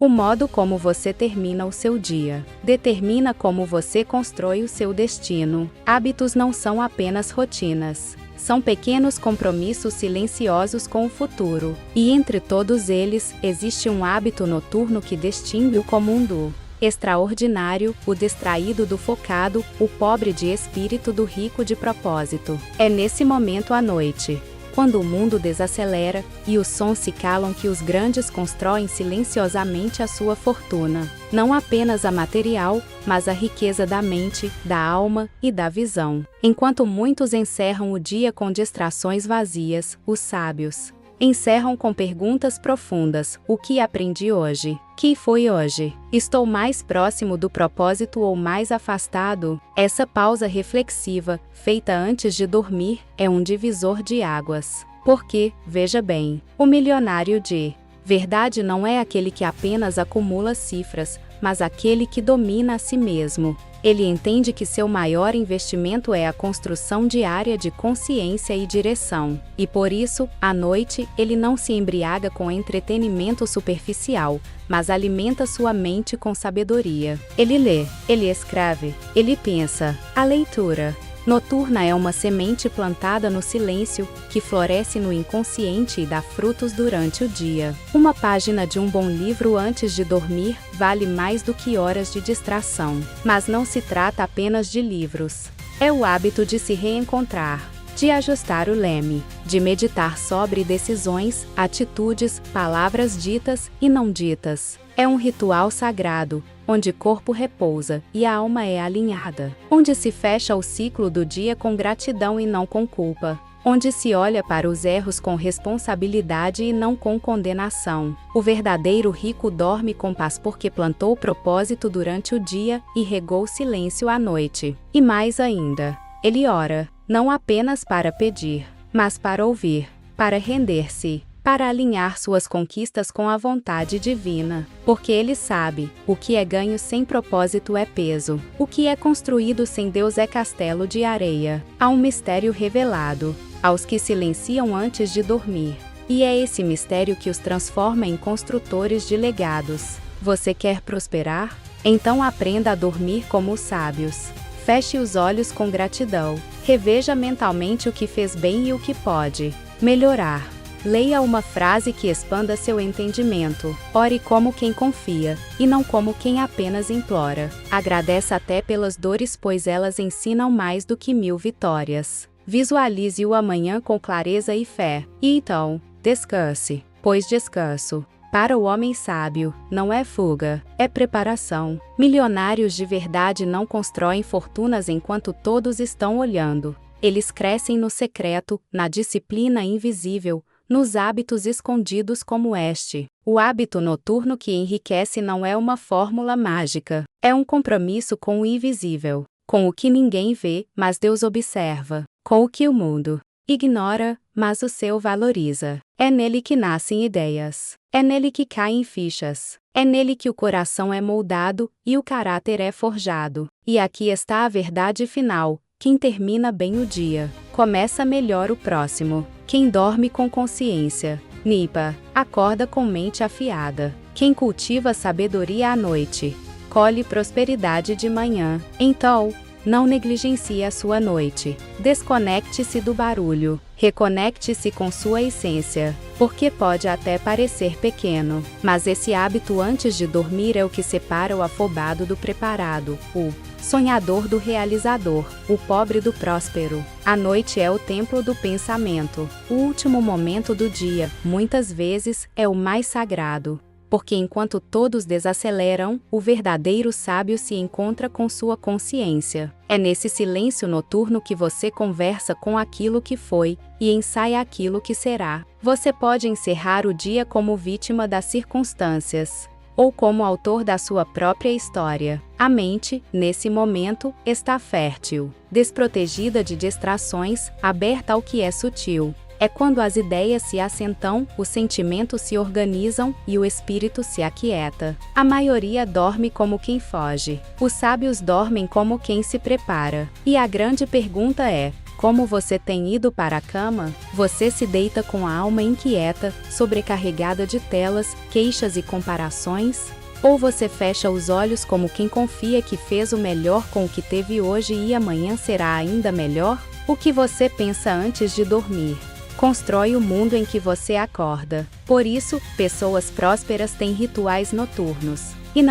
O modo como você termina o seu dia determina como você constrói o seu destino. Hábitos não são apenas rotinas. São pequenos compromissos silenciosos com o futuro. E entre todos eles, existe um hábito noturno que distingue o comum do extraordinário, o distraído do focado, o pobre de espírito do rico de propósito. É nesse momento à noite, quando o mundo desacelera e os sons se calam, que os grandes constroem silenciosamente a sua fortuna. Não apenas a material, mas a riqueza da mente, da alma e da visão. Enquanto muitos encerram o dia com distrações vazias, os sábios encerram com perguntas profundas: o que aprendi hoje? Que foi hoje? Estou mais próximo do propósito ou mais afastado? Essa pausa reflexiva, feita antes de dormir, é um divisor de águas. Porque, veja bem, o milionário de verdade não é aquele que apenas acumula cifras, mas aquele que domina a si mesmo. Ele entende que seu maior investimento é a construção diária de consciência e direção. E por isso, à noite, ele não se embriaga com entretenimento superficial, mas alimenta sua mente com sabedoria. Ele lê, ele escreve, ele pensa. A leitura noturna é uma semente plantada no silêncio, que floresce no inconsciente e dá frutos durante o dia. Uma página de um bom livro antes de dormir vale mais do que horas de distração. Mas não se trata apenas de livros. É o hábito de se reencontrar, de ajustar o leme, de meditar sobre decisões, atitudes, palavras ditas e não ditas. É um ritual sagrado, onde o corpo repousa e a alma é alinhada, onde se fecha o ciclo do dia com gratidão e não com culpa, onde se olha para os erros com responsabilidade e não com condenação. O verdadeiro rico dorme com paz porque plantou o propósito durante o dia e regou o silêncio à noite. E mais ainda, ele ora, não apenas para pedir, mas para ouvir, para render-se, para alinhar suas conquistas com a vontade divina, porque ele sabe, o que é ganho sem propósito é peso, o que é construído sem Deus é castelo de areia. Há um mistério revelado aos que silenciam antes de dormir, e é esse mistério que os transforma em construtores de legados. Você quer prosperar? Então aprenda a dormir como os sábios. Feche os olhos com gratidão, reveja mentalmente o que fez bem e o que pode melhorar. Leia uma frase que expanda seu entendimento. Ore como quem confia, e não como quem apenas implora. Agradeça até pelas dores, pois elas ensinam mais do que 1000 vitórias. Visualize o amanhã com clareza e fé. E então, descanse, pois descanso, para o homem sábio, não é fuga, é preparação. Milionários de verdade não constroem fortunas enquanto todos estão olhando. Eles crescem no secreto, na disciplina invisível, nos hábitos escondidos como este. O hábito noturno que enriquece não é uma fórmula mágica. É um compromisso com o invisível, com o que ninguém vê, mas Deus observa, com o que o mundo ignora, mas o céu valoriza. É nele que nascem ideias. É nele que caem fichas. É nele que o coração é moldado e o caráter é forjado. E aqui está a verdade final. Quem termina bem o dia, começa melhor o próximo. Quem dorme com consciência, Nipa, acorda com mente afiada. Quem cultiva sabedoria à noite, colhe prosperidade de manhã. Então, não negligencie a sua noite. Desconecte-se do barulho. Reconecte-se com sua essência, porque pode até parecer pequeno, mas esse hábito antes de dormir é o que separa o afobado do preparado, o sonhador do realizador, o pobre do próspero. A noite é o templo do pensamento. O último momento do dia, muitas vezes, é o mais sagrado. Porque enquanto todos desaceleram, o verdadeiro sábio se encontra com sua consciência. É nesse silêncio noturno que você conversa com aquilo que foi, e ensaia aquilo que será. Você pode encerrar o dia como vítima das circunstâncias, ou como autor da sua própria história. A mente, nesse momento, está fértil, desprotegida de distrações, aberta ao que é sutil. É quando as ideias se assentam, os sentimentos se organizam e o espírito se aquieta. A maioria dorme como quem foge. Os sábios dormem como quem se prepara. E a grande pergunta é: Como você tem ido para a cama? Você se deita com a alma inquieta, sobrecarregada de telas, queixas e comparações? Ou você fecha os olhos como quem confia que fez o melhor com o que teve hoje e amanhã será ainda melhor? O que você pensa antes de dormir constrói o mundo em que você acorda. Por isso, pessoas prósperas têm rituais noturnos. E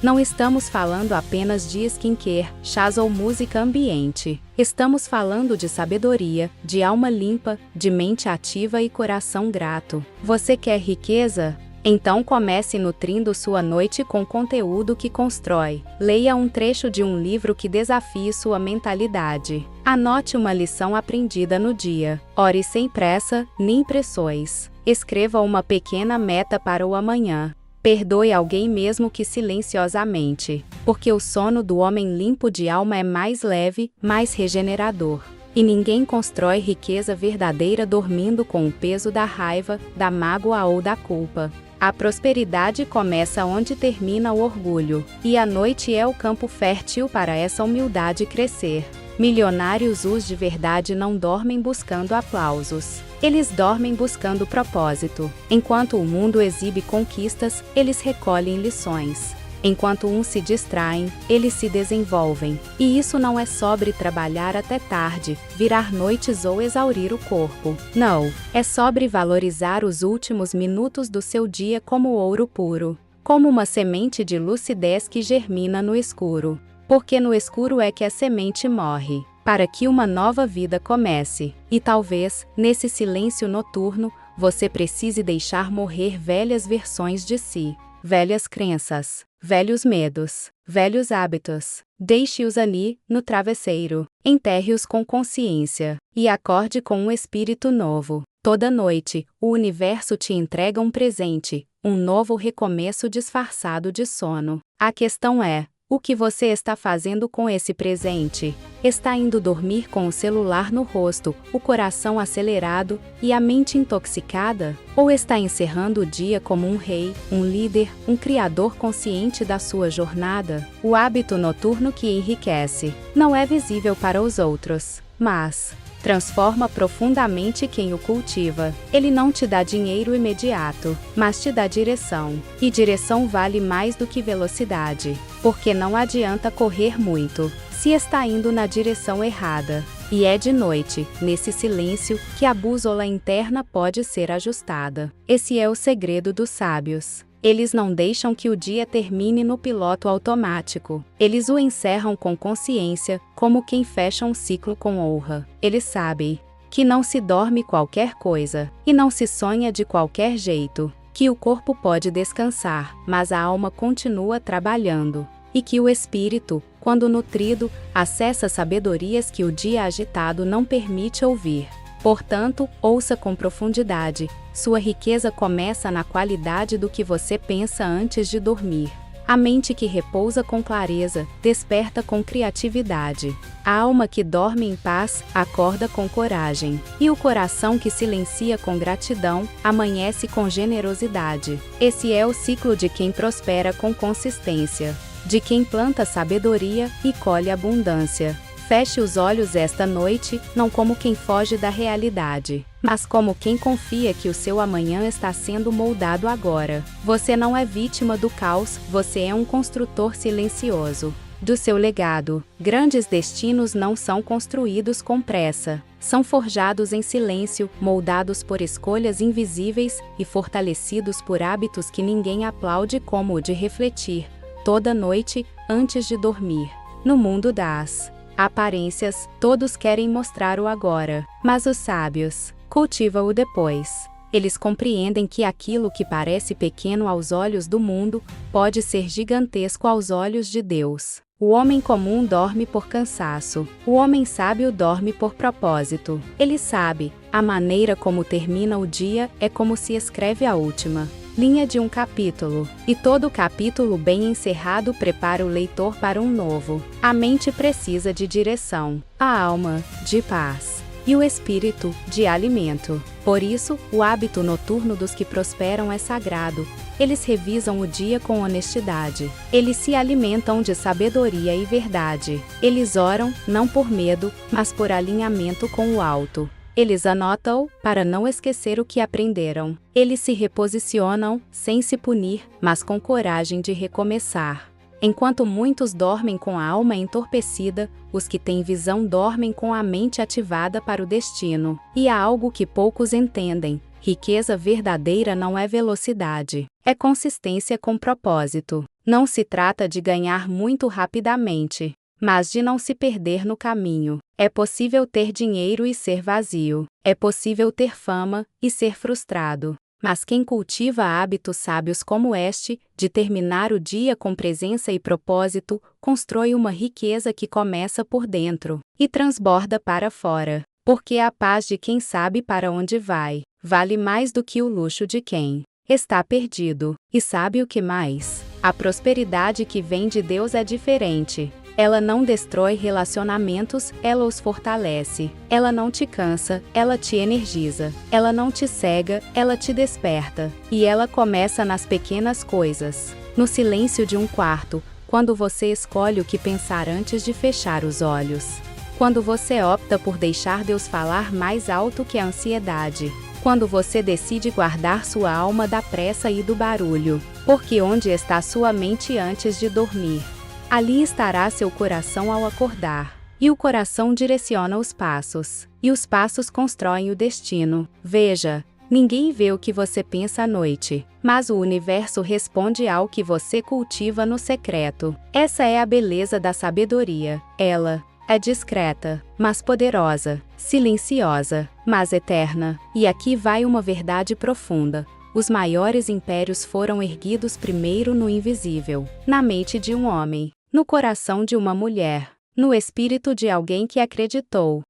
não estamos falando apenas de skincare, chás ou música ambiente. Estamos falando de sabedoria, de alma limpa, de mente ativa e coração grato. Você quer riqueza? Então comece nutrindo sua noite com conteúdo que constrói. Leia um trecho de um livro que desafie sua mentalidade. Anote uma lição aprendida no dia. Ore sem pressa, nem pressões. Escreva uma pequena meta para o amanhã. Perdoe alguém mesmo que silenciosamente, porque o sono do homem limpo de alma é mais leve, mais regenerador. E ninguém constrói riqueza verdadeira dormindo com o peso da raiva, da mágoa ou da culpa. A prosperidade começa onde termina o orgulho, e a noite é o campo fértil para essa humildade crescer. Milionários os de verdade não dormem buscando aplausos. Eles dormem buscando propósito. Enquanto o mundo exibe conquistas, eles recolhem lições. Enquanto uns se distraem, eles se desenvolvem. E isso não é sobre trabalhar até tarde, virar noites ou exaurir o corpo. Não, é sobre valorizar os últimos minutos do seu dia como ouro puro. Como uma semente de lucidez que germina no escuro. Porque no escuro é que a semente morre, para que uma nova vida comece. E talvez, nesse silêncio noturno, você precise deixar morrer velhas versões de si, velhas crenças, velhos medos, velhos hábitos. Deixe-os ali, no travesseiro. Enterre-os com consciência, e acorde com um espírito novo. Toda noite, o universo te entrega um presente, um novo recomeço disfarçado de sono. A questão é: o que você está fazendo com esse presente? Está indo dormir com o celular no rosto, o coração acelerado e a mente intoxicada? Ou está encerrando o dia como um rei, um líder, um criador consciente da sua jornada? O hábito noturno que enriquece não é visível para os outros, mas transforma profundamente quem o cultiva. Ele não te dá dinheiro imediato, mas te dá direção. E direção vale mais do que velocidade, porque não adianta correr muito se está indo na direção errada. E é de noite, nesse silêncio, que a bússola interna pode ser ajustada. Esse é o segredo dos sábios. Eles não deixam que o dia termine no piloto automático. Eles o encerram com consciência, como quem fecha um ciclo com honra. Eles sabem que não se dorme qualquer coisa, e não se sonha de qualquer jeito, que o corpo pode descansar, mas a alma continua trabalhando, e que o espírito, quando nutrido, acessa sabedorias que o dia agitado não permite ouvir. Portanto, ouça com profundidade. Sua riqueza começa na qualidade do que você pensa antes de dormir. A mente que repousa com clareza, desperta com criatividade. A alma que dorme em paz, acorda com coragem. E o coração que silencia com gratidão, amanhece com generosidade. Esse é o ciclo de quem prospera com consistência. De quem planta sabedoria e colhe abundância. Feche os olhos esta noite, não como quem foge da realidade, mas como quem confia que o seu amanhã está sendo moldado agora. Você não é vítima do caos, você é um construtor silencioso do seu legado. Grandes destinos não são construídos com pressa. São forjados em silêncio, moldados por escolhas invisíveis e fortalecidos por hábitos que ninguém aplaude, como o de refletir toda noite antes de dormir. No mundo das aparências, todos querem mostrar o agora, mas os sábios cultivam o depois. Eles compreendem que aquilo que parece pequeno aos olhos do mundo pode ser gigantesco aos olhos de Deus. O homem comum dorme por cansaço. O homem sábio dorme por propósito. Ele sabe, a maneira como termina o dia é como se escreve a última linha de um capítulo, e todo capítulo bem encerrado prepara o leitor para um novo. A mente precisa de direção, a alma, de paz, e o espírito, de alimento. Por isso, o hábito noturno dos que prosperam é sagrado, Eles revisam o dia com honestidade. Eles se alimentam de sabedoria e verdade. Eles oram, não por medo, mas por alinhamento com o alto. Eles anotam, para não esquecer o que aprenderam. Eles se reposicionam, sem se punir, mas com coragem de recomeçar. Enquanto muitos dormem com a alma entorpecida, os que têm visão dormem com a mente ativada para o destino. E há algo que poucos entendem: riqueza verdadeira não é velocidade, é consistência com propósito. Não se trata de ganhar muito rapidamente, mas de não se perder no caminho. É possível ter dinheiro e ser vazio. É possível ter fama e ser frustrado. Mas quem cultiva hábitos sábios como este, de terminar o dia com presença e propósito, constrói uma riqueza que começa por dentro e transborda para fora. Porque a paz de quem sabe para onde vai vale mais do que o luxo de quem está perdido. E sabe o que mais? A prosperidade que vem de Deus é diferente. Ela não destrói relacionamentos, ela os fortalece. Ela não te cansa, ela te energiza. Ela não te cega, ela te desperta. E ela começa nas pequenas coisas. No silêncio de um quarto, quando você escolhe o que pensar antes de fechar os olhos. Quando você opta por deixar Deus falar mais alto que a ansiedade. Quando você decide guardar sua alma da pressa e do barulho. Porque onde está sua mente antes de dormir? Ali estará seu coração ao acordar. E o coração direciona os passos. E os passos constroem o destino. Veja, ninguém vê o que você pensa à noite, mas o universo responde ao que você cultiva no secreto. Essa é a beleza da sabedoria. Ela é discreta, mas poderosa, silenciosa, mas eterna. E aqui vai uma verdade profunda. Os maiores impérios foram erguidos primeiro no invisível, na mente de um homem, no coração de uma mulher, no espírito de alguém que acreditou.